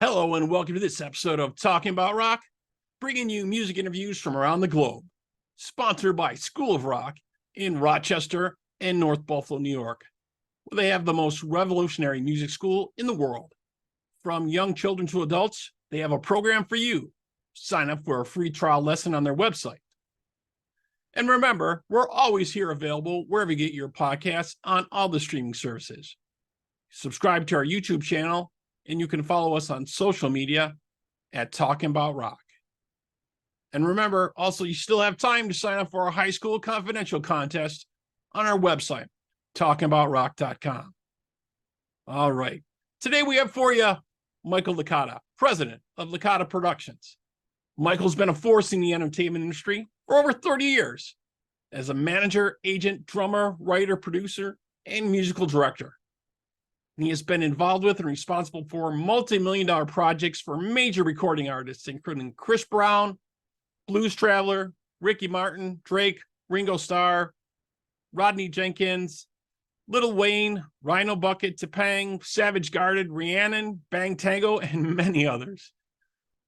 Hello and welcome to this episode of Talking About Rock, bringing you music interviews from around the globe. Sponsored by School of Rock in Rochester and North Buffalo, New York, where they have the most revolutionary music school in the world. From young children to adults, they have a program for you. Sign up for a free trial lesson on their website. And remember, we're always here available wherever you get your podcasts on all the streaming services. Subscribe to our YouTube channel, and you can follow us on social media at Talking About Rock. And remember, also, you still have time to sign up for our high school confidential contest on our website, talkingaboutrock.com. All right. Today we have for you Michael Licata, president of Licata Productions. Michael's been a force in the entertainment industry for over 30 years as a manager, agent, drummer, writer, producer, and musical director. He has been involved with and responsible for multi-million-dollar projects for major recording artists, including Chris Brown, Blues Traveler, Ricky Martin, Drake, Ringo Starr, Rodney Jenkins, Lil Wayne, Rhino Bucket, Topang, Savage Garden, Rhiannon, Bang Tango, and many others.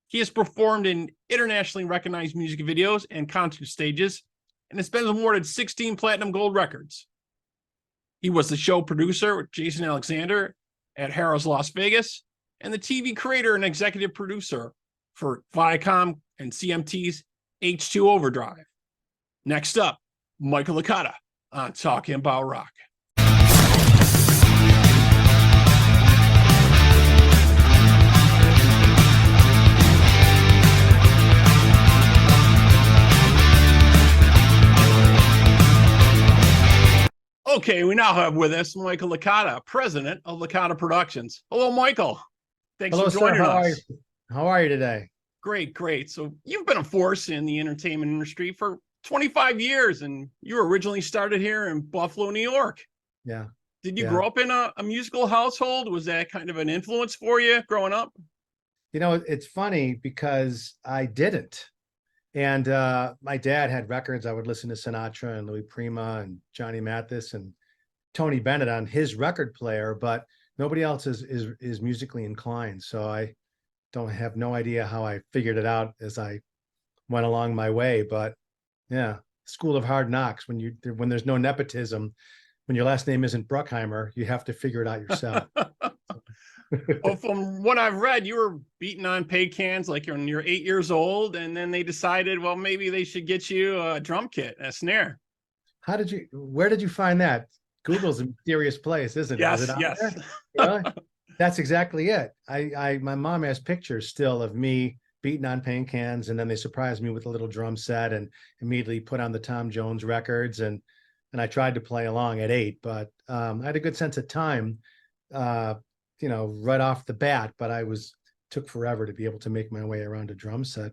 He has performed in internationally recognized music videos and concert stages and has been awarded 16 platinum gold records. He was the show producer with Jason Alexander at Harrah's Las Vegas and the TV creator and executive producer for Viacom and CMT's H2 Overdrive. Next up, Michael Licata on Talking About Rock. Okay, we now have with us Michael Licata, president of Licata Productions. Hello, Michael. Thanks for joining us. How are you today? Great, great. So you've been a force in the entertainment industry for 25 years, and you originally started here in Buffalo, New York. Yeah. Did you grow up in a musical household? Was that kind of an influence for you growing up? You know, it's funny because I didn't. And my dad had records. I would listen to Sinatra and Louis Prima and Johnny Mathis and Tony Bennett on his record player, but nobody else is musically inclined. So I don't have no idea how I figured it out as I went along my way. But yeah, school of hard knocks. When there's no nepotism, when your last name isn't Bruckheimer, you have to figure it out yourself. Well, from what I've read, you were beating on paid cans like when you're 8 years old, and then they decided, well, maybe they should get you a drum kit, a snare. Where did you find that? Google's a mysterious place, isn't it? Yes, Is it yes. Really? That's exactly it. My mom has pictures still of me beating on paint cans, and then they surprised me with a little drum set and immediately put on the Tom Jones records, and I tried to play along at 8, but I had a good sense of time. Right off the bat, but took forever to be able to make my way around a drum set.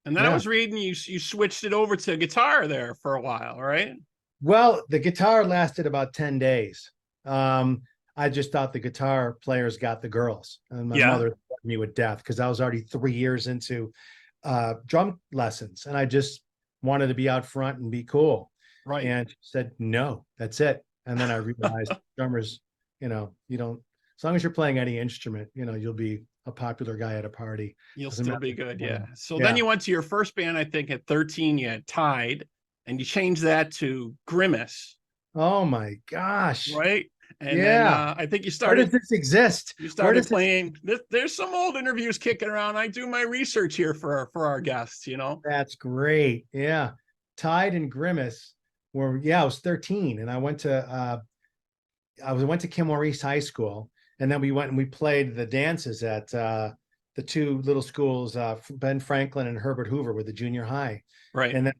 And then I was reading you switched it over to guitar there for a while, right? Well, the guitar lasted about 10 days. I just thought the guitar players got the girls, and my mother threatened me with death because I was already 3 years into drum lessons, and I just wanted to be out front and be cool. Right. And she said, no, that's it. And then I realized drummers, you don't, as long as you're playing any instrument, you'll be a popular guy at a party. You'll still be good. Yeah. So then you went to your first band, I think at 13, you had Tide, and you changed that to Grimace. Oh my gosh. Right. And then I think you started. Where does this exist? You started playing. There's some old interviews kicking around. I do my research here for our guests, That's great. Yeah. Tide and Grimace were, I was 13, and I went to Kim Maurice High School. And then we went and we played the dances at the two little schools, Ben Franklin and Herbert Hoover, with the junior high. Right. And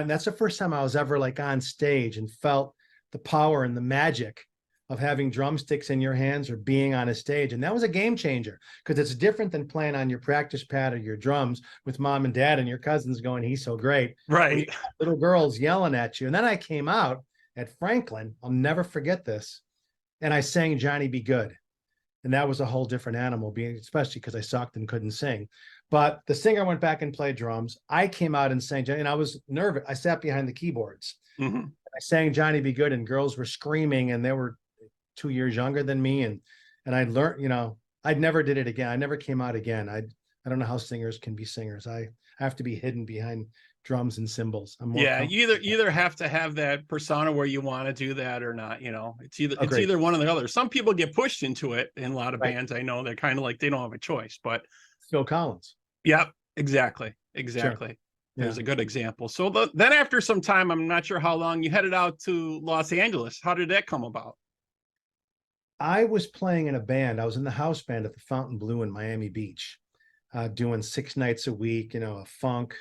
that's the first time I was ever like on stage and felt the power and the magic of having drumsticks in your hands or being on a stage. And that was a game changer, because it's different than playing on your practice pad or your drums with mom and dad and your cousins going, he's so great. Right. Little girls yelling at you. And then I came out at Franklin. I'll never forget this. And I sang Johnny Be Good. And that was a whole different animal, especially because I sucked and couldn't sing. But the singer went back and played drums. I came out and sang, and I was nervous. I sat behind the keyboards. Mm-hmm. I sang Johnny Be Good, and girls were screaming, and they were 2 years younger than me. And I learned, I never did it again. I never came out again. I don't know how singers can be singers. I have to be hidden behind drums and cymbals. I'm more Yeah, comfortable with you either have to have that persona where you want to do that or not. You know, that. it's Agreed. either one or the other. Some people get pushed into it in a lot of Right. bands. I know they're kind of like they don't have a choice. But Phil Collins. yeah, exactly, Sure. exactly. Yeah. There's a good example. So then after some time, I'm not sure how long, you headed out to Los Angeles. How did that come about? I was playing in a band. I was in the house band at the Fountain Blue in Miami Beach, doing 6 nights a week, a funk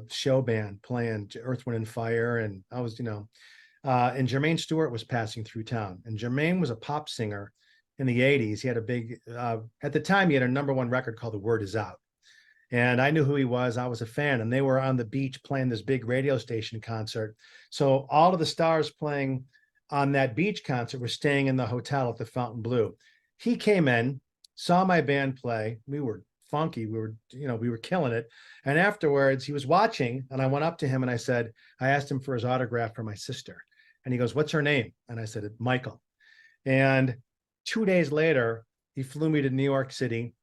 show band playing Earth, Wind and Fire. And I was, and Jermaine Stewart was passing through town. And Jermaine was a pop singer in the 80s. He had a big, at the time, he had a #1 record called The Word Is Out. And I knew who he was. I was a fan. And they were on the beach playing this big radio station concert. So all of the stars playing on that beach concert were staying in the hotel at the Fountain Blue. He came in, saw my band play. We were funky. We were killing it. And afterwards, he was watching, and I went up to him and I asked him for his autograph for my sister. And he goes, "What's her name?" And I said, "Michael." And 2 days later, he flew me to New York City.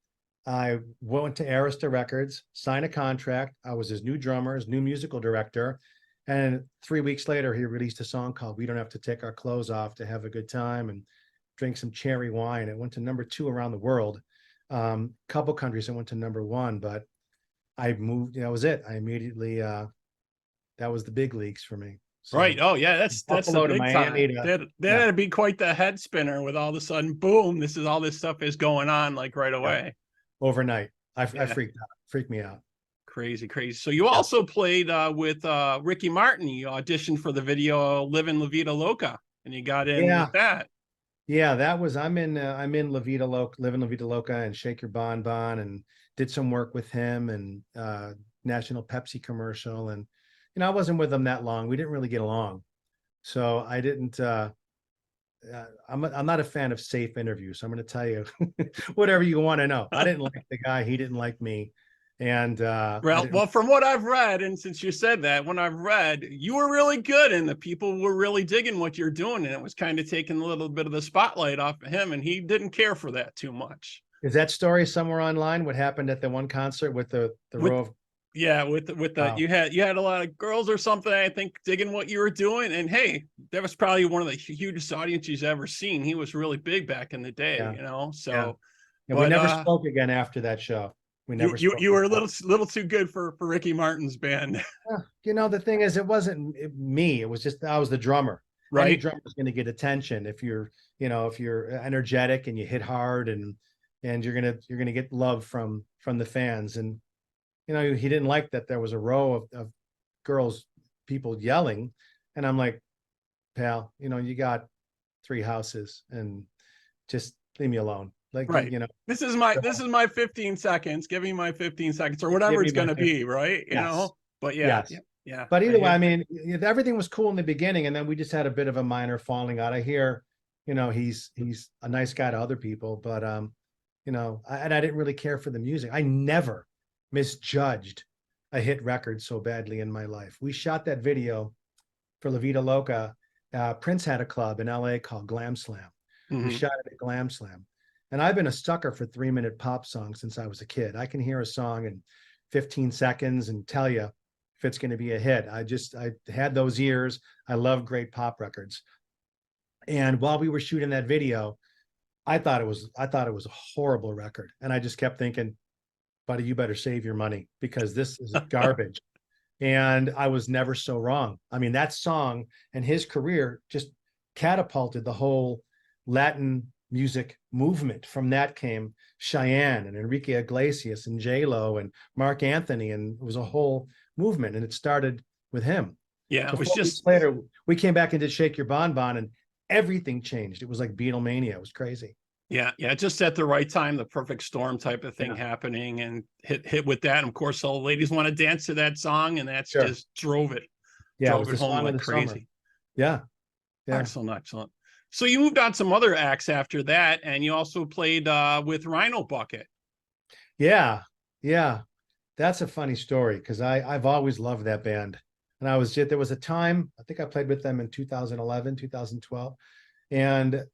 I went to Arista Records, signed a contract. I was his new drummer, his new musical director. And 3 weeks later, he released a song called "We Don't Have to Take Our Clothes Off to Have a Good Time" and drink some cherry wine. It went to #2 around the world. Couple countries it went to #1, but I moved, that was it. I immediately, that was the big leagues for me. Right. So Oh yeah, that's the Buffalo to big Miami time. to, yeah, That'd be quite the head spinner with all of a sudden, boom, this is all this stuff is going on like right yeah, away. overnight. I Yeah. freaked me out. Crazy, crazy. So you Yeah. also played with Ricky Martin. You auditioned for the video "Livin' La Vida Loca" and you got in Yeah. with that. Yeah, that was I'm in La Vida Loca, Living La Vida Loca and Shake Your Bon Bon, and did some work with him and National Pepsi commercial. And I wasn't with him that long. We didn't really get along. So I didn't I'm not a fan of safe interviews. So I'm going to tell you whatever you want to know. I didn't like the guy, he didn't like me. And I didn't. Well, from what I've read, and since you said that, when I've read, you were really good and the people were really digging what you're doing. And it was kind of taking a little bit of the spotlight off of him. And he didn't care for that too much. Is that story somewhere online? What happened at the one concert with the With row of. Yeah, with the Wow. you had a lot of girls or something, I think, digging what you were doing. And hey, that was probably one of the hugest audiences you've ever seen. He was really big back in the day, Yeah. So Yeah. And we but never spoke again after that show. We never spoke. you were a little too good for Ricky Martin's band. The thing is, it wasn't me. It was just I was the drummer. Any Right? drummer is going to get attention if you're energetic and you hit hard, and you're gonna get love from the fans. And he didn't like that there was a row of girls, people yelling, and I'm like, "Pal, you got 3 houses, and just leave me alone." Like, Right. This is my 15 seconds. Give me my 15 seconds or give whatever me it's my going to 50. be, right? Yes. But yeah, Yes. yeah. But I either way, I hear mean, everything was cool in the beginning, and then we just had a bit of a minor falling out. I hear, he's a nice guy to other people, but I didn't really care for the music. I never misjudged a hit record so badly in my life. We shot that video for La Vida Loca. Prince had a club in LA called Glam Slam. We Mhm. shot it at Glam Slam. And I've been a sucker for 3-minute pop songs since I was a kid. I can hear a song in 15 seconds and tell you if it's going to be a hit. I had those ears. I love great pop records. And while we were shooting that video, I thought it was a horrible record. And I just kept thinking, buddy, you better save your money because this is garbage. And I was never so wrong. I mean, that song and his career just catapulted the whole Latin music movement. From that came Cheyenne and Enrique Iglesias and J-Lo and Mark Anthony, and it was a whole movement, and it started with him. Yeah, So it was 4 weeks just later, we came back and did Shake Your Bon Bon, and everything changed. It was like Beatlemania. It was crazy. yeah, just at the right time, the perfect storm type of thing happening, and hit with that. And of course, all the ladies want to dance to that song, and that's Sure. just drove it Yeah, it was the home song of like the summer. crazy. Yeah. Excellent. So you moved on some other acts after that, and you also played with Rhino Bucket. Yeah. That's a funny story because I've always loved that band. And there was a time, I think I played with them in 2011, 2012. And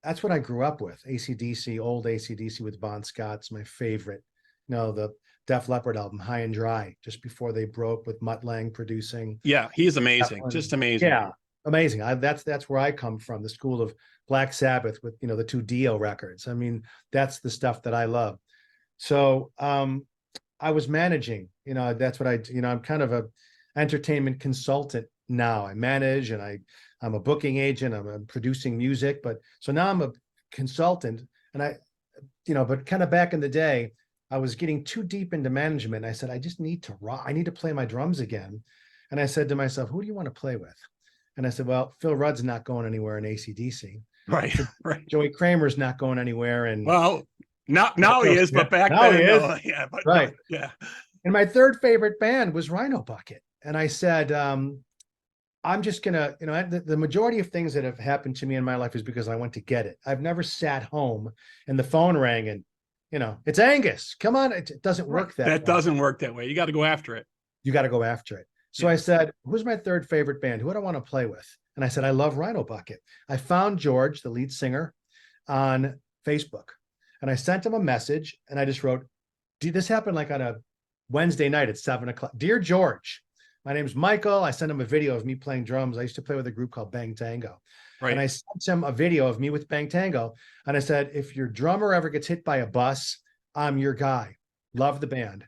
that's what I grew up with. AC/DC, old AC/DC with Bon Scott's my favorite. The Def Leppard album, High and Dry, just before they broke, with Mutt Lange producing. Yeah, he's amazing. Just amazing. Yeah, amazing. That's where I come from, the school of Black Sabbath with, the 2 Dio records. I mean, that's the stuff that I love. So I was managing, that's what I'm kind of a entertainment consultant now. I manage, and I'm a booking agent. I'm producing music, but so now I'm a consultant, and but kind of back in the day, I was getting too deep into management. I said, I just need to rock. I need to play my drums again. And I said to myself, who do you want to play with? And I said, well, Phil Rudd's not going anywhere in AC/DC. Right, right. Joey Kramer's not going anywhere. And well, now he is, but back now then, he is. No, yeah, but right, no, yeah. And my third favorite band was Rhino Bucket, and I said, I'm just gonna, the majority of things that have happened to me in my life is because I went to get it. I've never sat home and the phone rang and, it's Angus. Come on, it doesn't work that way. Doesn't work that way. You got to go after it. You got to go after it. So I said, who's my third favorite band? Who would I want to play with? And I said, I love Rhino Bucket. I found George, the lead singer, on Facebook, and I sent him a message, and I just wrote, this happened like on a Wednesday night at 7:00. Dear George, my name's Michael. I sent him a video of me playing drums. I used to play with a group called Bang Tango. Right. And I sent him a video of me with Bang Tango. And I said, if your drummer ever gets hit by a bus, I'm your guy. Love the band.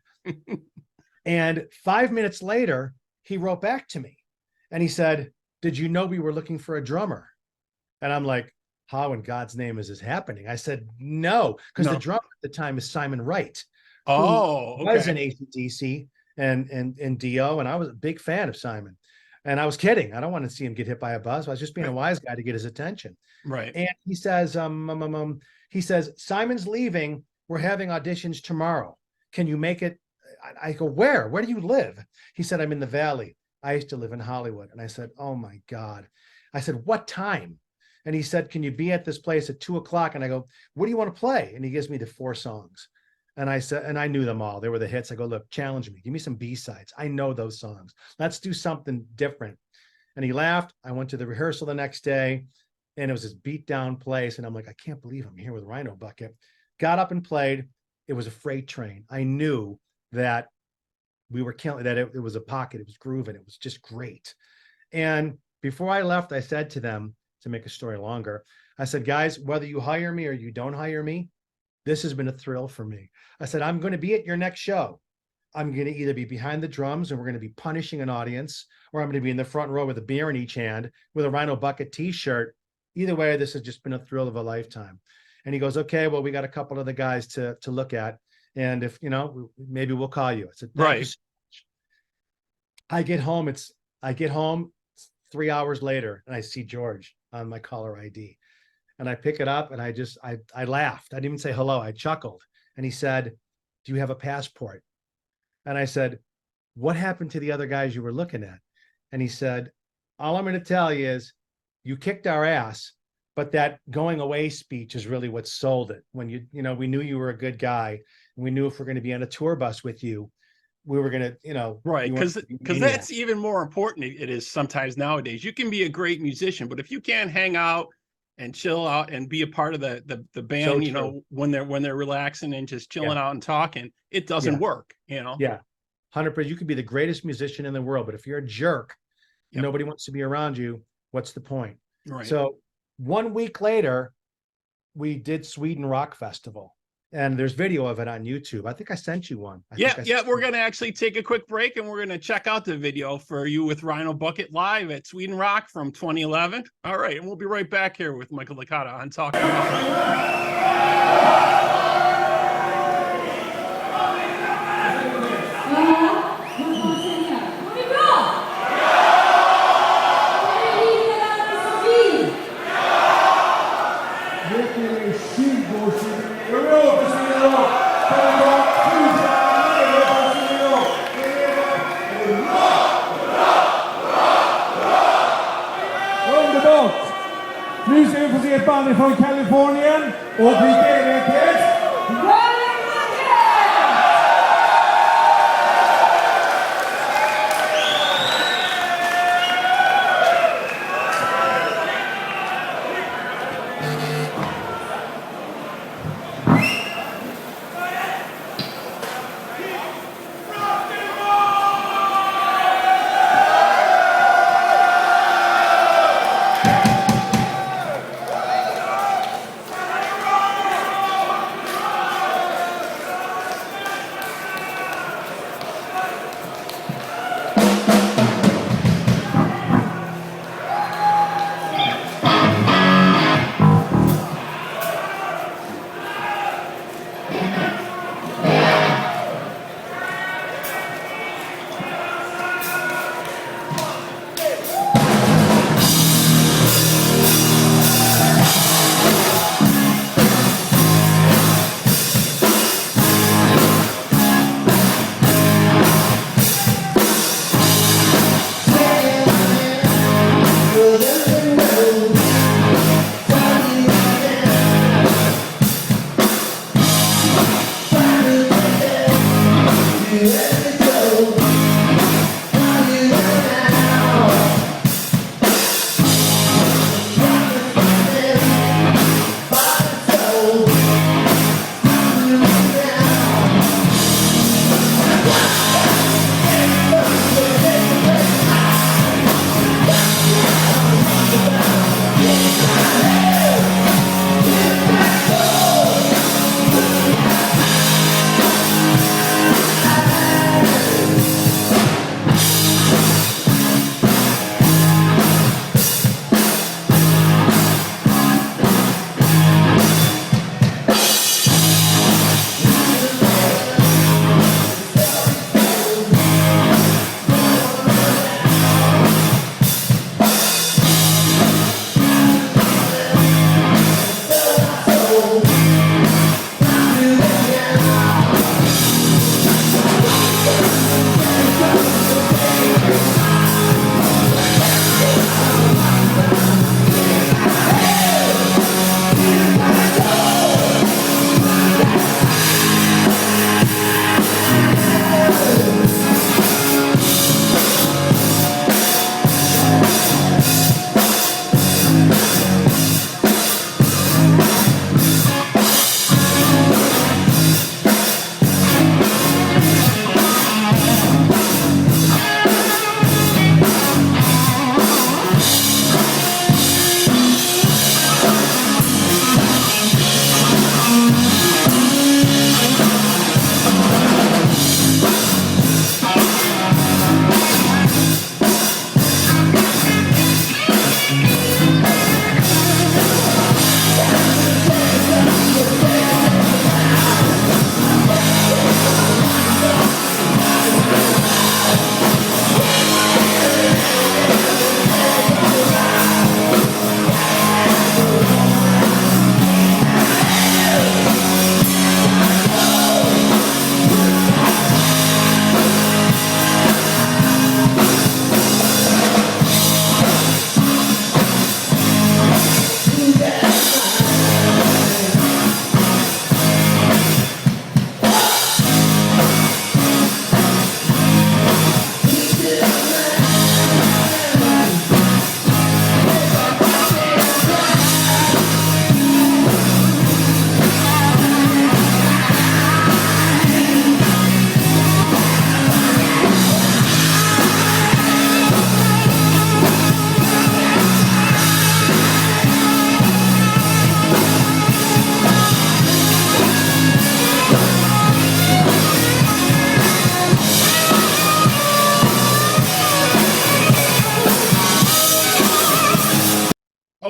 And 5 minutes later, he wrote back to me and he said, did you know we were looking for a drummer? And I'm like, how in God's name is this happening? I said, no, because the drummer at the time is Simon Wright. Oh, okay. Was in AC/DC and Dio, and I was a big fan of Simon. And I was kidding. I don't want to see him get hit by a bus. I was just being a wise guy to get his attention. Right. And he says, Simon's leaving. We're having auditions tomorrow. Can you make it? I go, where? Where do you live? He said, I'm in the Valley. I used to live in Hollywood. And I said, oh my God. I said, what time? And he said, can you be at this place at 2:00? And I go, what do you want to play? And he gives me the 4 songs. And I said, and I knew them all. They were the hits. I go, look, challenge me. Give me some B-sides. I know those songs. Let's do something different. And he laughed. I went to the rehearsal the next day, and it was this beat down place. And I'm like, I can't believe I'm here with Rhino Bucket. Got up and played. It was a freight train. I knew that we were killing, that it was a pocket. It was grooving. It was just great. And before I left, I said to them, to make a story longer, I said, guys, whether you hire me or you don't hire me, this has been a thrill for me. I said, I'm going to be at your next show. I'm going to either be behind the drums and we're going to be punishing an audience, or I'm going to be in the front row with a beer in each hand with a Rhino Bucket t-shirt. Either way, this has just been a thrill of a lifetime. And he goes, okay, well, we got a couple of the guys to look at. And if, maybe we'll call you. I said, right. So I get home 3 hours later and I see George on my caller ID. And I pick it up and I laughed. I didn't even say hello. I chuckled. And he said, do you have a passport? And I said, what happened to the other guys you were looking at? And he said, all I'm going to tell you is you kicked our ass, but that going away speech is really what sold it. When we knew you were a good guy, and we knew if we're going to be on a tour bus with you, we were going to, right. Because that's even more important. It is sometimes nowadays. You can be a great musician, but if you can't hang out and chill out and be a part of the band, so when they're relaxing and just chilling out and talking, it doesn't work, Yeah. 100%. You could be the greatest musician in the world, but if you're a jerk, nobody wants to be around you. What's the point? Right. So 1 week later, we did Sweden Rock Festival, and there's video of it on YouTube. I think I sent you one. We're going to actually take a quick break, and we're going to check out the video for you with Rhino Bucket live at Sweden Rock from 2011. All right, and we'll be right back here with Michael Licata on Talking Nu ska vi få se ett band från Kalifornien och vi ger er till Rhino Bucket!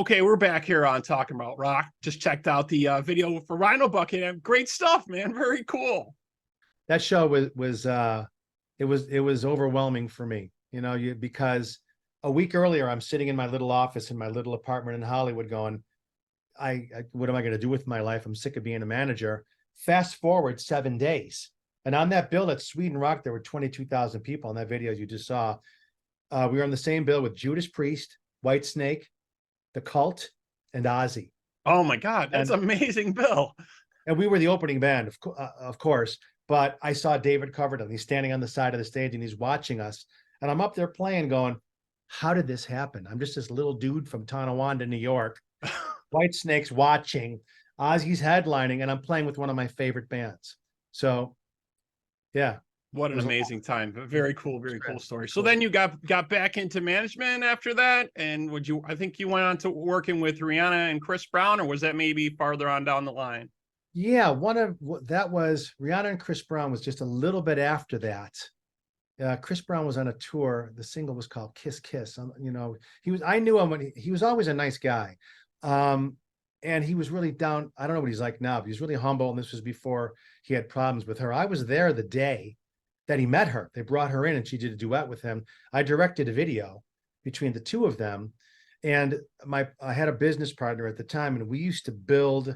Okay, we're back here on Talking About Rock. Just checked out the video for Rhino Bucket. Great stuff, man. Very cool. That show it was overwhelming for me, because a week earlier I'm sitting in my little office in my little apartment in Hollywood going, what am I going to do with my life? I'm sick of being a manager. Fast forward 7 days. And on that bill at Sweden Rock, there were 22,000 people on that video you just saw. We were on the same bill with Judas Priest, Whitesnake, The Cult, and Ozzy. Oh my God, that's amazing, Bill. And we were the opening band, of course. But I saw David Coverdale. He's standing on the side of the stage and he's watching us. And I'm up there playing going, how did this happen? I'm just this little dude from Tonawanda, New York. Whitesnake's watching, Ozzy's headlining, and I'm playing with one of my favorite bands. So, yeah. What an amazing time. Very cool story. So then you got back into management after that. And I think you went on to working with Rihanna and Chris Brown, or was that maybe farther on down the line? Yeah, that was Rihanna and Chris Brown was just a little bit after that. Chris Brown was on a tour. The single was called Kiss Kiss. I knew him when he was always a nice guy. And he was really down. I don't know what he's like now, but he's really humble. And this was before he had problems with her. I was there the day that he met her. They brought her in and she did a duet with him. I directed a video between the two of them. And I had a business partner at the time, and we used to build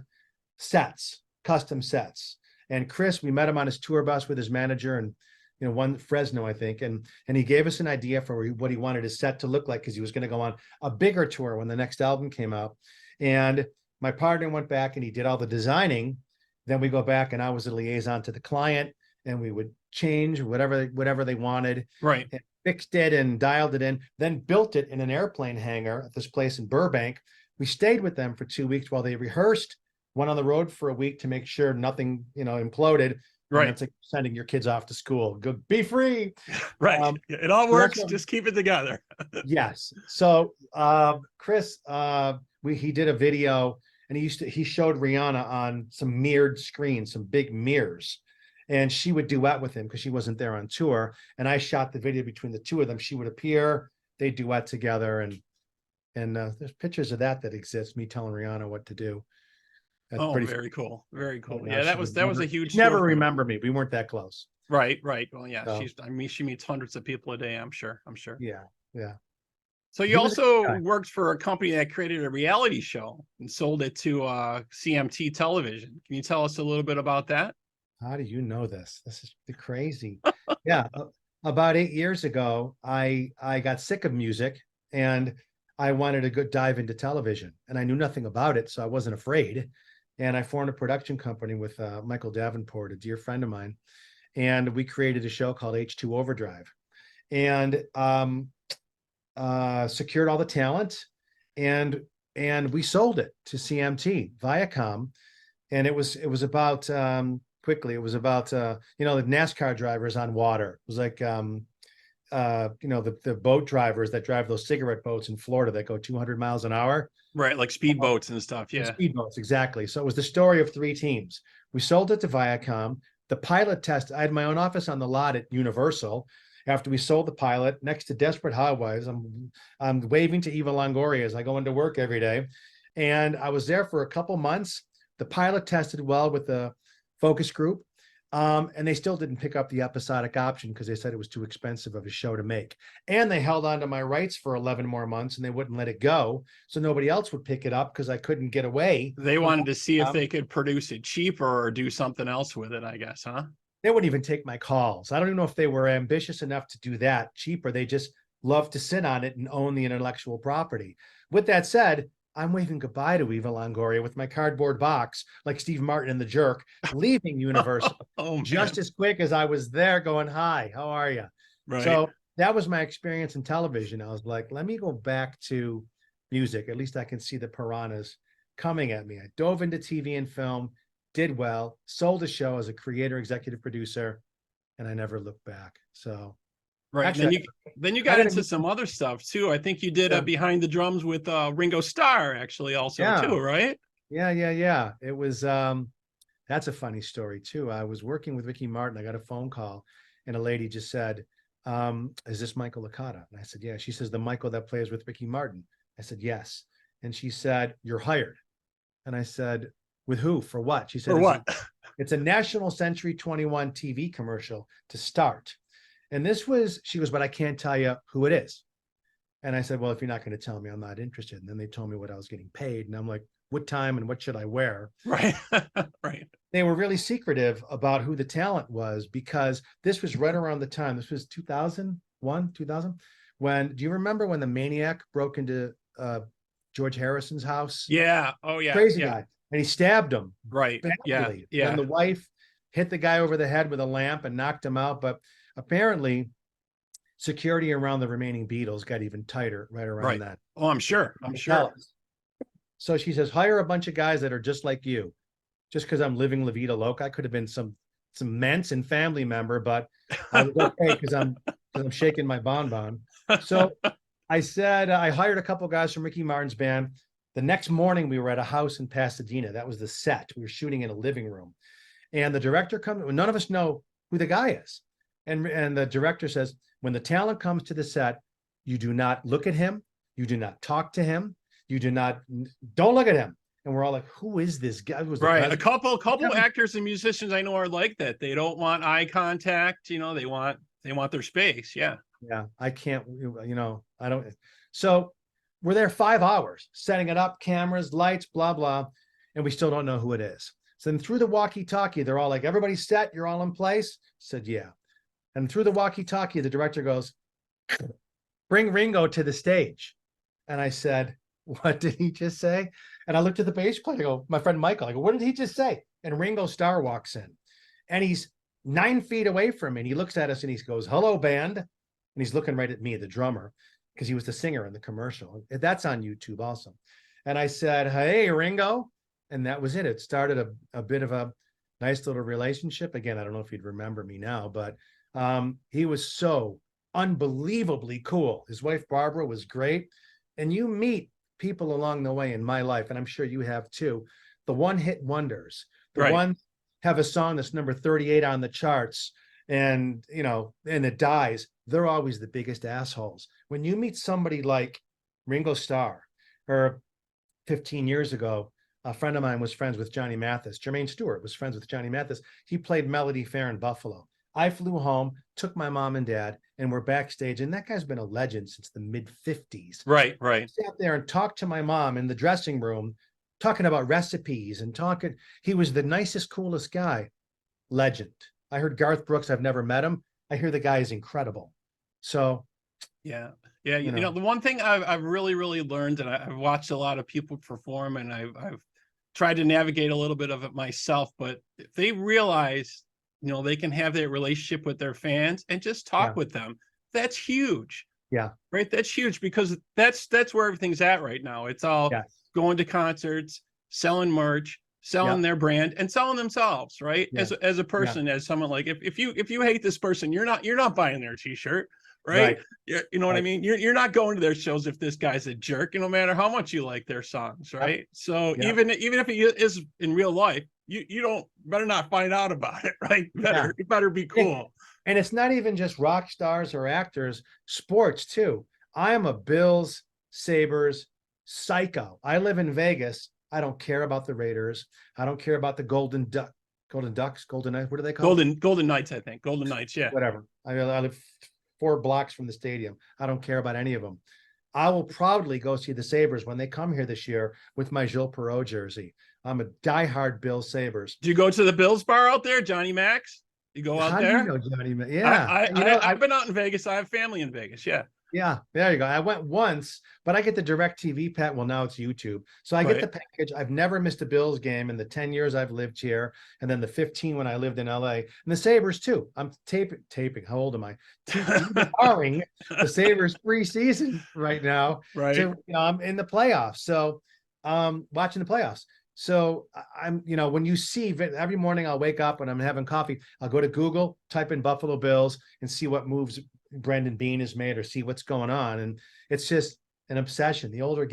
sets, custom sets. And Chris, we met him on his tour bus with his manager and, one Fresno, I think. And he gave us an idea for what he wanted his set to look like, because he was going to go on a bigger tour when the next album came out. And my partner went back and he did all the designing. Then we go back and I was a liaison to the client, and we would change whatever they wanted. Right. And fixed it and dialed it in, then built it in an airplane hangar at this place in Burbank. We stayed with them for 2 weeks while they rehearsed, went on the road for a week to make sure nothing, imploded. Right. It's like sending your kids off to school. Go be free. Right. It all works. Just keep it together. Yes. So Chris, he did a video, and he showed Rihanna on some mirrored screens, some big mirrors. And she would duet with him because she wasn't there on tour. And I shot the video between the two of them. She would appear, they duet together, and there's pictures of that exist. Me telling Rihanna what to do. That's very cool. Very cool. Oh, yeah, that was a huge. Never remember me. We weren't that close. Right. Well, yeah. So, she meets hundreds of people a day. I'm sure. Yeah. So you also worked for a company that created a reality show and sold it to CMT Television. Can you tell us a little bit about that? How do you know this? This is crazy. Yeah. About 8 years ago, I got sick of music and I wanted to go dive into television, and I knew nothing about it. So I wasn't afraid. And I formed a production company with Michael Davenport, a dear friend of mine. And we created a show called H2 Overdrive, and secured all the talent, and we sold it to CMT, Viacom. And it was about, quickly, it was about, the NASCAR drivers on water. It was like, the boat drivers that drive those cigarette boats in Florida that go 200 miles an hour. Right, like speedboats and stuff. Yeah, speedboats, exactly. So it was the story of 3 teams. We sold it to Viacom. The pilot test, I had my own office on the lot at Universal. After we sold the pilot, next to Desperate Housewives, I'm waving to Eva Longoria as I go into work every day. And I was there for a couple months. The pilot tested well with the focus group. And they still didn't pick up the episodic option because they said it was too expensive of a show to make. And they held on to my rights for 11 more months, and they wouldn't let it go. So nobody else would pick it up because I couldn't get away. They wanted to see if they could produce it cheaper or do something else with it, I guess, huh? They wouldn't even take my calls. I don't even know if they were ambitious enough to do that cheaper. They just love to sit on it and own the intellectual property. With that said, I'm waving goodbye to Eva Longoria with my cardboard box, like Steve Martin in The Jerk, leaving Universal just as quick as I was there going, hi, how are you? Right. So that was my experience in television. I was like, let me go back to music. At least I can see the piranhas coming at me. I dove into TV and film, did well, sold a show as a creator, executive producer, and I never looked back. So right. Actually, then you got into some other stuff too. I think you did a Behind the Drums with Ringo Starr actually also too, right? Yeah. It was that's a funny story too. I was working with Ricky Martin. I got a phone call and a lady just said, is this Michael Licata? And I said, yeah. She says, the Michael that plays with Ricky Martin. I said, yes. And she said, "You're hired." And I said, "With who? For what?" She said, For what? It's a National Century 21 TV commercial to start. And she goes, "But I can't tell you who it is." And I said, "Well, if you're not going to tell me, I'm not interested." And then they told me what I was getting paid. And I'm like, "What time and what should I wear?" Right. Right. They were really secretive about who the talent was, because this was right around the time, this was 2001, 2000. Do you remember when the maniac broke into George Harrison's house? Yeah. Oh, yeah. Crazy Yeah. guy. And he stabbed him Right. Yeah. badly. Yeah. Then the wife hit the guy over the head with a lamp and knocked him out. But apparently, security around the remaining Beatles got even tighter right around Right. that. Oh, I'm sure. I'm sure. So she says, "Hire a bunch of guys that are just like you." Just because I'm living La Vida Loca, I could have been some Manson family member, but I was okay because I'm shaking my bonbon. So I said, I hired a couple guys from Ricky Martin's band. The next morning, we were at a house in Pasadena. That was the set. We were shooting in a living room, and the director comes. None of us know who the guy is, and the director says, "When the talent comes to the set, you do not look at him. You do not talk to him. You don't look at him." And we're all like, "Who is this guy?" Right. A couple actors and musicians I know are like that. They don't want eye contact. They want their space. Yeah. Yeah, I can't, I don't. So we're there 5 hours setting it up, cameras, lights, blah, blah. And we still don't know who it is. So then through the walkie-talkie, they're all like, "Everybody's set, you're all in place?" I said, "Yeah." And through the walkie-talkie, the director goes, "Bring Ringo to the stage." And I said, "What did he just say?" And I looked at the bass player. I go, my friend Michael, I go, "What did he just say?" And Ringo Starr walks in, and he's 9 feet away from me. And he looks at us and he goes, "Hello, band." And he's looking right at me, the drummer, because he was the singer in the commercial. That's on YouTube also. And I said, "Hey, Ringo." And that was it. It started a bit of a nice little relationship. Again, I don't know if he'd remember me now, but he was so unbelievably cool. His wife, Barbara, was great. And you meet people along the way in my life, and I'm sure you have too, the one-hit wonders, the Right. ones have a song that's number 38 on the charts, and and it dies. They're always the biggest assholes. When you meet somebody like Ringo Starr, or 15 years ago, a friend of mine was friends with Johnny Mathis. Jermaine Stewart was friends with Johnny Mathis. He played Melody Fair in Buffalo. I flew home, took my mom and dad, and we're backstage. And that guy's been a legend since the mid-50s. Right. Right. Sat there and talked to my mom in the dressing room, talking about recipes and talking. He was the nicest, coolest guy. Legend. I heard Garth Brooks. I've never met him. I hear the guy is incredible. So, yeah. Yeah. The one thing I've really, really learned, and I've watched a lot of people perform, and I've tried to navigate a little bit of it myself, but if they realize, they can have that relationship with their fans and just talk with them, that's huge. Yeah. Right. That's huge, because that's where everything's at right now. It's all going to concerts, selling merch, selling their brand, and selling themselves. Right. As a person, as someone, like, if you hate this person, you're not buying their t-shirt. Right. You know what I mean? You're not going to their shows if this guy's a jerk, no matter how much you like their songs. Right. So even if he is in real life, you don't better not find out about it. Right. You better be cool. And it's not even just rock stars or actors, sports too. I am a Bills, Sabres psycho. I live in Vegas. I don't care about the Raiders. I don't care about the Golden Ducks, Golden Knights. What are they called? Golden Knights, I think. Golden Knights, yeah. Whatever. I live 4 blocks from the stadium. I don't care about any of them. I will proudly go see the Sabres when they come here this year with my Gilles Perreault jersey. I'm a diehard Bills Sabres. Do you go to the Bills bar out there, Johnny Max? You go out there? How do you know Johnny Max? Yeah. I've been out in Vegas. I have family in Vegas. Yeah. Yeah, there you go. I went once, but I get the direct TV pack. Well, now it's YouTube. So I get the package. I've never missed a Bills game in the 10 years I've lived here. And then the 15 when I lived in LA. And the Sabres too. I'm taping. How old am I? Barring the Sabres preseason right now. Right. So, I'm in the playoffs. So watching the playoffs. So I'm, when you see every morning I'll wake up when I'm having coffee, I'll go to Google, type in Buffalo Bills and see what moves Brendan Bean has made or see what's going on. And it's just an obsession. The older I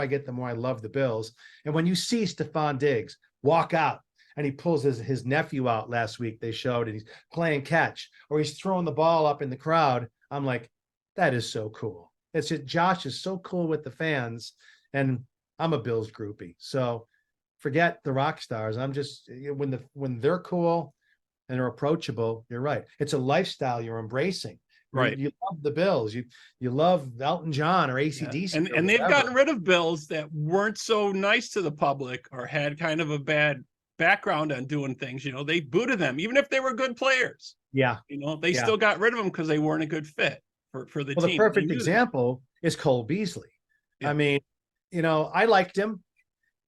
get, the more I love the Bills. And when you see Stephon Diggs walk out and he pulls his nephew out last week, they showed, and he's playing catch or he's throwing the ball up in the crowd, I'm like, that is so cool. It's just, Josh is so cool with the fans. And I'm a Bills groupie. So forget the rock stars. I'm just when they're cool and they're approachable, you're right. It's a lifestyle you're embracing. Right. You love the Bills. You love Elton John or Yeah. AC/DC or And they've whatever. gotten rid of bills that weren't so nice to the public or had kind of a bad background on doing things. You know, they booted them, even if they were good players. Yeah. You know, they Yeah. still got rid of them because they weren't a good fit for the Well, the team. perfect example is Cole Beasley. Yeah. I mean, I liked him,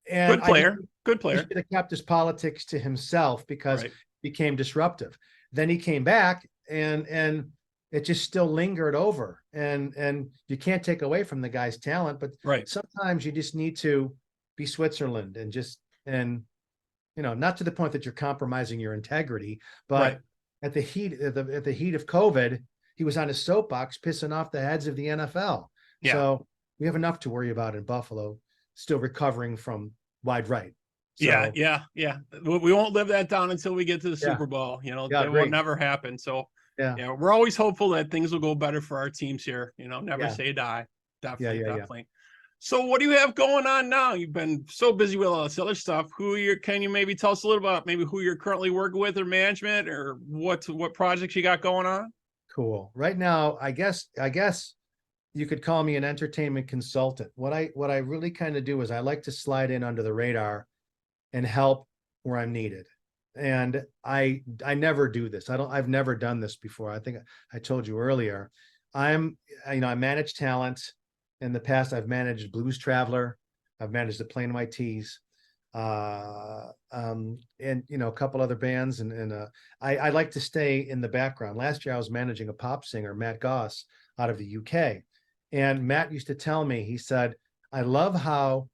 and Good player. Good he player. should have kept his politics to himself because Right. he became disruptive. Then he came back, and it just still lingered over. And you can't take away from the guy's talent, but Right. sometimes you just need to be Switzerland and not to the point that you're compromising your integrity, but Right. at the heat of COVID, he was on his soapbox pissing off the heads of the NFL. Yeah. So we have enough to worry about in Buffalo, still recovering from wide right. So, Yeah. We won't live that down until we get to the Yeah. Super Bowl. You know, Yeah, that will agreed. never happen. So Yeah. we're always hopeful that things will go better for our teams here. You know, never Yeah. say die. Definitely, Yeah. definitely. So what do you have going on now? You've been so busy with all this other stuff. Can you maybe tell us a little about maybe who you're currently working with or management or what projects you got going on? Cool. Right now, I guess you could call me an entertainment consultant. What I really kind of do is I like to slide in under the radar and help where I'm needed. And I never do this. I've never done this before. I think I told you earlier. I manage talent. In the past, I've managed Blues Traveler. I've managed the Plain White Tees. And a couple other bands. And I like to stay in the background. Last year I was managing a pop singer, Matt Goss, out of the UK. And Matt used to tell me, he said, I love how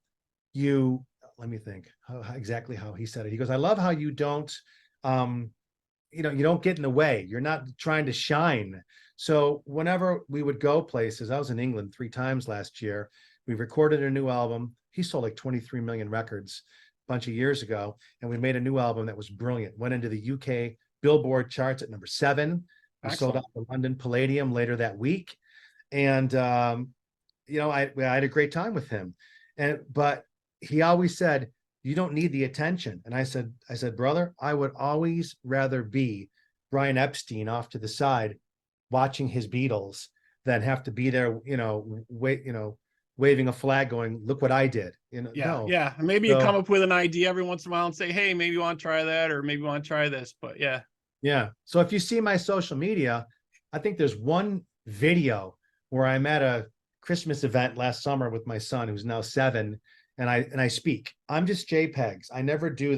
you, let me think exactly how he said it. He goes, I love how you don't, you don't get in the way. You're not trying to shine. So whenever we would go places, I was in England 3 times last year. We recorded a new album. He sold like 23 million records a bunch of years ago. And we made a new album that was brilliant. Went into the UK Billboard charts at number 7. We sold out the London Palladium later that week. And, I had a great time with him. But he always said, you don't need the attention. And I said, brother, I would always rather be Brian Epstein off to the side watching his Beatles than have to be there, waving a flag going, look what I did. No. Yeah. Maybe you come up with an idea every once in a while and say, hey, maybe you want to try that, or maybe you want to try this. But yeah. Yeah. So if you see my social media, I think there's one video where I'm at a Christmas event last summer with my son, who's now 7, and I speak. I'm just JPEGs. I never do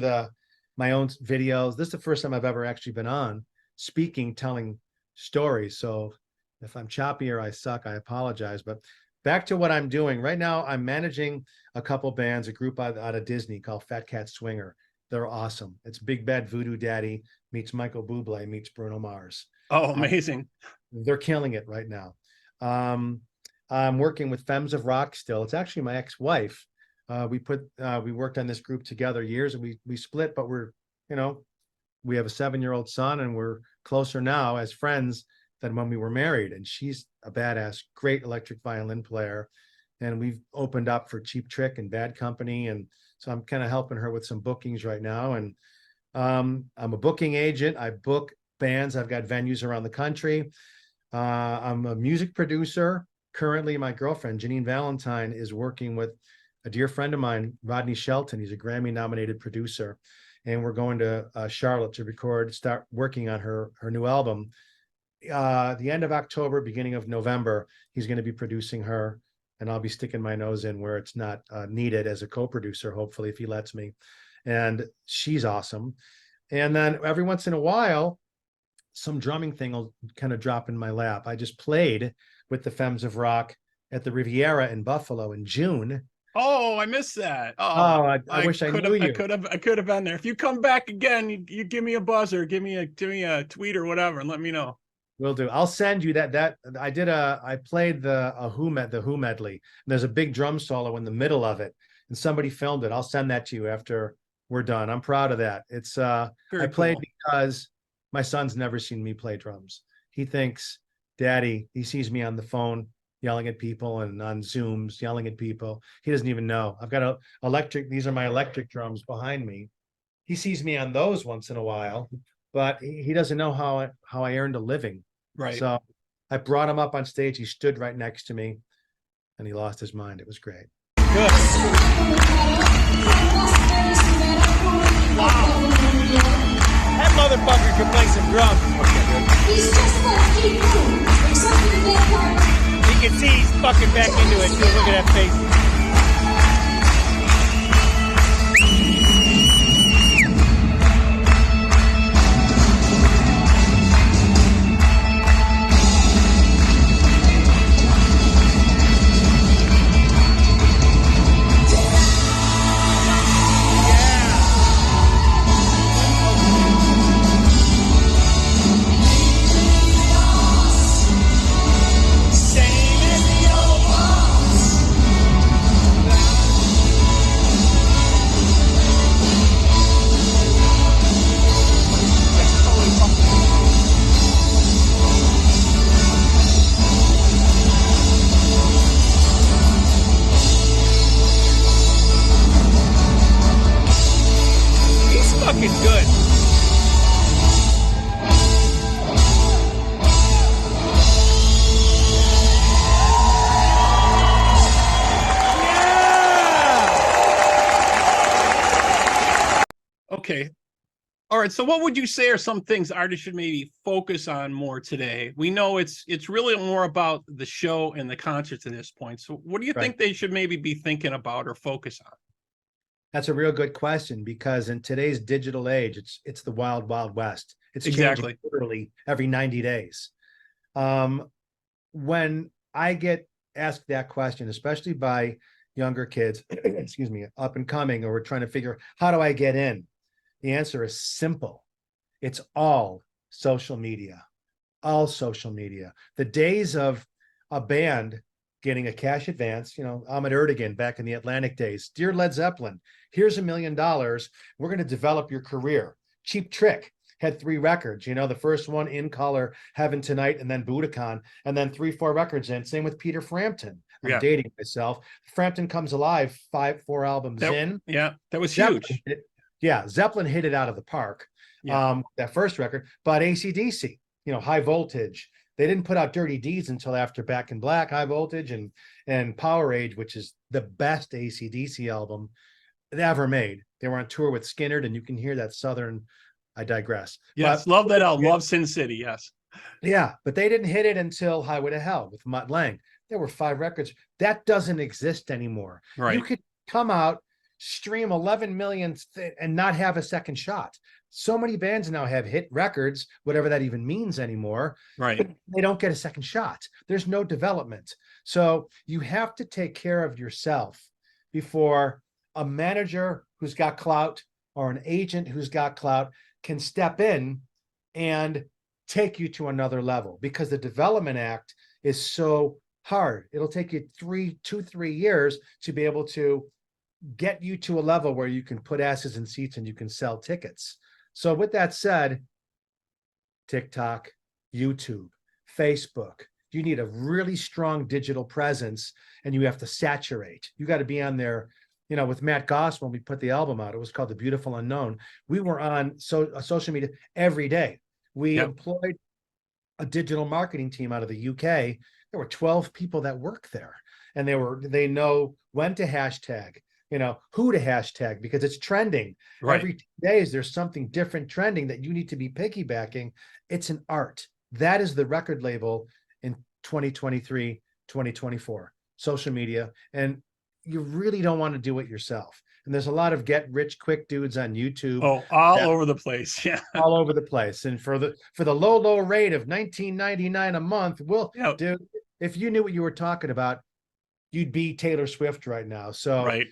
my own videos. This is the first time I've ever actually been on speaking, telling stories. So if I'm choppy or I suck, I apologize. But back to what I'm doing right now, I'm managing a couple bands, a group out of Disney called Fat Cat Swinger. They're awesome. It's Big Bad Voodoo Daddy meets Michael Bublé meets Bruno Mars. Oh, amazing. They're killing it right now. I'm working with Femmes of Rock still. It's actually my ex-wife. We worked on this group together years, and we split, but we have a 7-year-old son, and we're closer now as friends than when we were married. And she's a badass, great electric violin player. And we've opened up for Cheap Trick and Bad Company. And so I'm kind of helping her with some bookings right now. And I'm a booking agent. I book bands. I've got venues around the country. I'm a music producer. Currently, my girlfriend, Janine Valentine, is working with a dear friend of mine, Rodney Shelton. He's a Grammy-nominated producer. And we're going to Charlotte to start working on her new album. The end of October, beginning of November, he's going to be producing her, and I'll be sticking my nose in where it's not needed as a co-producer, hopefully, if he lets me. And she's awesome. And then every once in a while, some drumming thing will kind of drop in my lap. I just played with the Femmes of Rock at the Riviera in Buffalo in June. Oh, I missed that. Oh, I wish I knew you. I could have been there. If you come back again, you give me a buzz or give me a tweet or whatever, and let me know. Will do. I'll send you that. I played the Who medley. And there's a big drum solo in the middle of it, and somebody filmed it. I'll send that to you after we're done. I'm proud of that. It's I played because my son's never seen me play drums. He thinks, Daddy, he sees me on the phone yelling at people and on Zooms, yelling at people. He doesn't even know. I've got these are my electric drums behind me. He sees me on those once in a while, but he doesn't know how I earned a living. Right. So I brought him up on stage. He stood right next to me and he lost his mind. It was great. Good. Wow. That motherfucker can play some drums. He's just supposed to keep moving, except for the dead part. You can see he's fucking back into it too. Look at that face. Fucking good. Okay. All right. So what would you say are some things artists should maybe focus on more today? We know it's really more about the show and the concerts at this point. So what do you think they should maybe be thinking about or focus on? That's a real good question, because in today's digital age, it's the wild, wild west. It's Exactly. changing literally every 90 days. When I get asked that question, especially by younger kids, excuse me, up and coming, or we're trying to figure, how do I get in? The answer is simple. It's all social media, all social media. The days of a band getting a cash advance, Ahmet Ertegun back in the Atlantic days. Dear Led Zeppelin, here's $1 million. We're going to develop your career. Cheap Trick had 3 records, the first one, In Color, Heaven Tonight, and then Budokan, and then 3-4 records in. Same with Peter Frampton. I'm dating myself. Frampton Comes Alive, 4 albums in. Yeah, that was Zeppelin huge. Zeppelin hit it out of the park. That first record, but AC/DC, High Voltage. They didn't put out Dirty Deeds until after Back in Black, High Voltage, and Power Age, which is the best AC/DC album they ever made. They were on tour with Skinner, and you can hear that Southern. I digress. Yes, love that album. Love Sin City. Yes. Yeah, but they didn't hit it until Highway to Hell with Mutt Lange. There were 5 records. That doesn't exist anymore. Right. You could come out, stream 11 million and not have a second shot. So many bands now have hit records, whatever that even means anymore. Right. They don't get a second shot. There's no development. So you have to take care of yourself before a manager who's got clout or an agent who's got clout can step in and take you to another level, because the development act is so hard. It'll take you 2-3 years to be able to get you to a level where you can put asses in seats and you can sell tickets. So with that said, TikTok, YouTube, Facebook, you need a really strong digital presence, and you have to saturate. You got to be on there. With Matt Goss, when we put the album out, it was called The Beautiful Unknown. We were on social media every day. We employed a digital marketing team out of the UK. There were 12 people that work there, and they know when to hashtag, who to hashtag, because it's trending. Right. Every 2 days, there's something different trending that you need to be piggybacking. It's an art. That is the record label in 2023, 2024, social media. And you really don't want to do it yourself. And there's a lot of get rich quick dudes on YouTube. Oh, all over the place. Yeah. All over the place. And for the low rate of $19.99 a month, dude, if you knew what you were talking about, you'd be Taylor Swift right now. So right.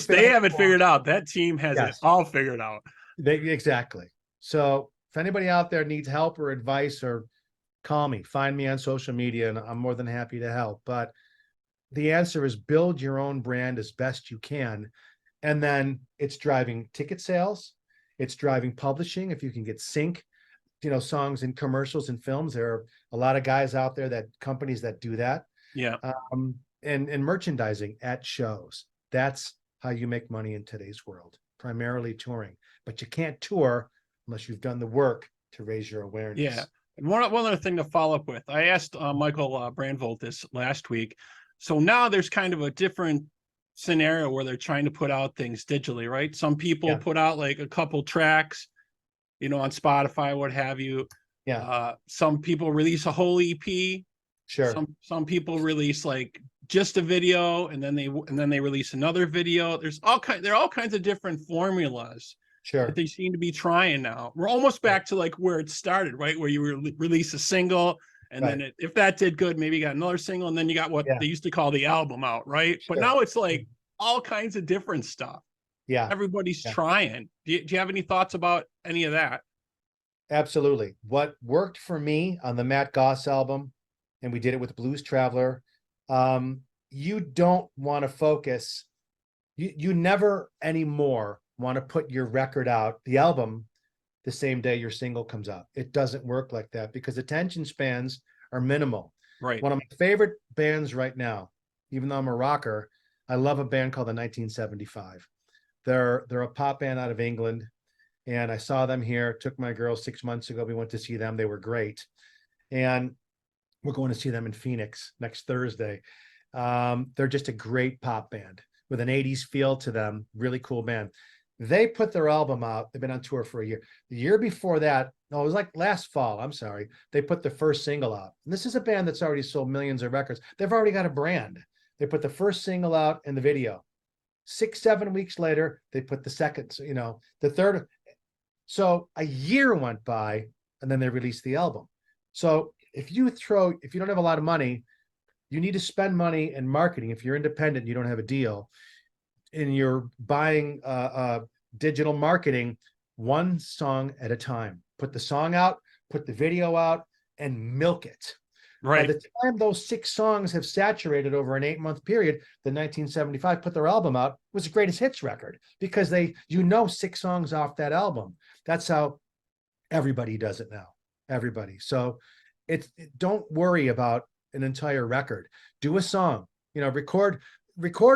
They have it figured out. That team has it all figured out. Exactly. So if anybody out there needs help or advice, or call me, find me on social media, and I'm more than happy to help. But the answer is build your own brand as best you can. And then it's driving ticket sales. It's driving publishing. If you can get sync, songs in commercials and films, there are a lot of guys out there, companies that do that. Yeah. And merchandising at shows. That's how you make money in today's world, primarily touring. But you can't tour unless you've done the work to raise your awareness. Yeah. And one other thing to follow up with, I asked Michael Brandvold this last week. So now there's kind of a different scenario where they're trying to put out things digitally, right? Some people Yeah. put out like a couple tracks, on Spotify, what have you. Yeah. Some people release a whole EP. Sure. Some people release like just a video, and then they release another video. There are all kinds of different formulas Sure. that they seem to be trying now. We're almost back to like where it started, right? Where you release a single, and Right. then if that did good, maybe you got another single, and then you got what Yeah. they used to call the album out, right? But Sure. now it's like all kinds of different stuff. Yeah. Everybody's Yeah. trying. Do you have any thoughts about any of that? Absolutely. What worked for me on the Matt Goss album, and we did it with Blues Traveler, you don't want to focus. You never anymore want to put your record out, the album, the same day your single comes out. It doesn't work like that because attention spans are minimal. Right. One of my favorite bands right now, even though I'm a rocker, I love a band called the 1975. They're a pop band out of England. And I saw them here, took my girls 6 months ago. We went to see them. They were great. And we're going to see them in Phoenix next Thursday. They're just a great pop band with an 80s feel to them. Really cool band. They put their album out. They've been on tour for a year. The year before that, no, it was like last fall. I'm sorry. They put the first single out. And this is a band that's already sold millions of records. They've already got a brand. They put the first single out and the video. 6-7 weeks later, they put the second, the third. So a year went by and then they released the album. So if you don't have a lot of money, you need to spend money in marketing. If you're independent, you don't have a deal, and you're buying digital marketing, one song at a time. Put the song out, put the video out, and milk it. Right. By the time those 6 songs have saturated over an 8-month period, the 1975 put their album out, was the greatest hits record because 6 songs off that album. That's how everybody does it now. Everybody. So don't worry about an entire record. Do a song. Record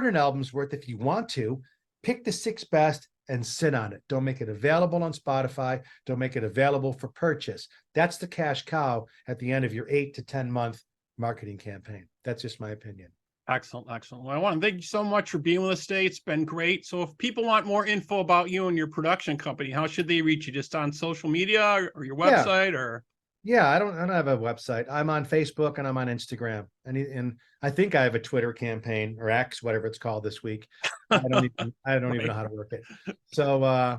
an album's worth if you want to. Pick the 6 best and sit on it. Don't make it available on Spotify. Don't make it available for purchase. That's the cash cow at the end of your 8 to 10 month marketing campaign. That's just my opinion. Excellent. Well, I want to thank you so much for being with us today. It's been great. So if people want more info about you and your production company, how should they reach you? Just on social media or your website? Or I don't have a website. I'm on Facebook and I'm on Instagram. And I think I have a Twitter campaign or X, whatever it's called this week. I don't even know how to work it. So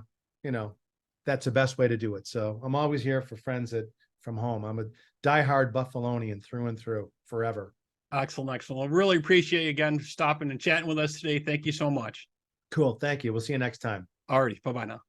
that's the best way to do it. So I'm always here for friends from home. I'm a diehard Buffalonian through and through forever. Excellent. I really appreciate you again for stopping and chatting with us today. Thank you so much. Cool. Thank you. We'll see you next time. Alrighty. Bye-bye now.